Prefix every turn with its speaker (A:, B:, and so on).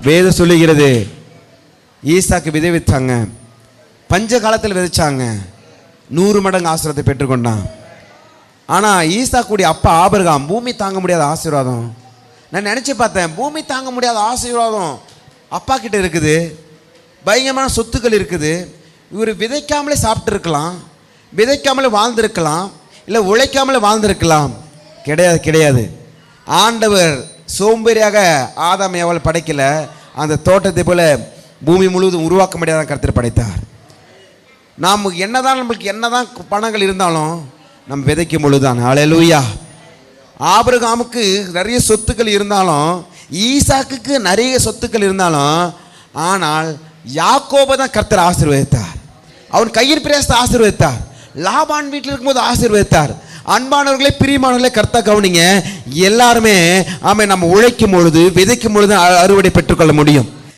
A: வேதம் சொல்லுகிறது, ஈசாக்கு விதை வித்தாங்க, பஞ்ச காலத்தில் விதைச்சாங்க, 100 மடங்கு ஆசீர்வாதத்தை பெற்றுக்கொண்டான். ஆனால் ஈசாக்குடைய அப்பா ஆபிரகாம், பூமி தாங்க முடியாத ஆசீர்வாதம். நான் நினச்சி பார்த்தேன், பூமி தாங்க முடியாத ஆசீர்வாதம் அப்பா கிட்ட இருக்குது, பயங்கரமான சொத்துக்கள் இருக்குது. இவர் விதைக்காமலே சாப்பிட்டு இருக்கலாம், விதைக்காமலே வாழ்ந்திருக்கலாம், இல்லை உழைக்காமலே வாழ்ந்திருக்கலாம். கிடையாது கிடையாது. ஆண்டவர் சோம்பேறியாக ஆதாம் ஏவாளை படைக்கல, அந்த தோட்டத்தை போல பூமி முழுவதும் உருவாக்க முடியாத கர்த்தர் படைத்தார். நம்மளுக்கு என்னதான் பணங்கள் இருந்தாலும் நம்ம விதைக்கும் பொழுதுதான். ஹல்லேலூயா. ஆபிரகாமுக்கு நிறைய சொத்துக்கள் இருந்தாலும், ஈசாக்குக்கு நிறைய சொத்துக்கள் இருந்தாலும், ஆனால் யாக்கோபை தான் கர்த்தர் ஆசீர்வதித்தார். அவன் கையின் பிரயாசத்தை ஆசீர்வதித்தார். லாபான் வீட்டில் இருக்கும்போது ஆசீர்வதித்தார். அன்பானவர்களே, பிரியமானவர்களே, கர்த்தா கவனிங்க. எல்லாருமே நம்ம உழைக்கும் பொழுது, விதைக்கும் பொழுது அறுவடை பெற்றுக்கொள்ள முடியும்.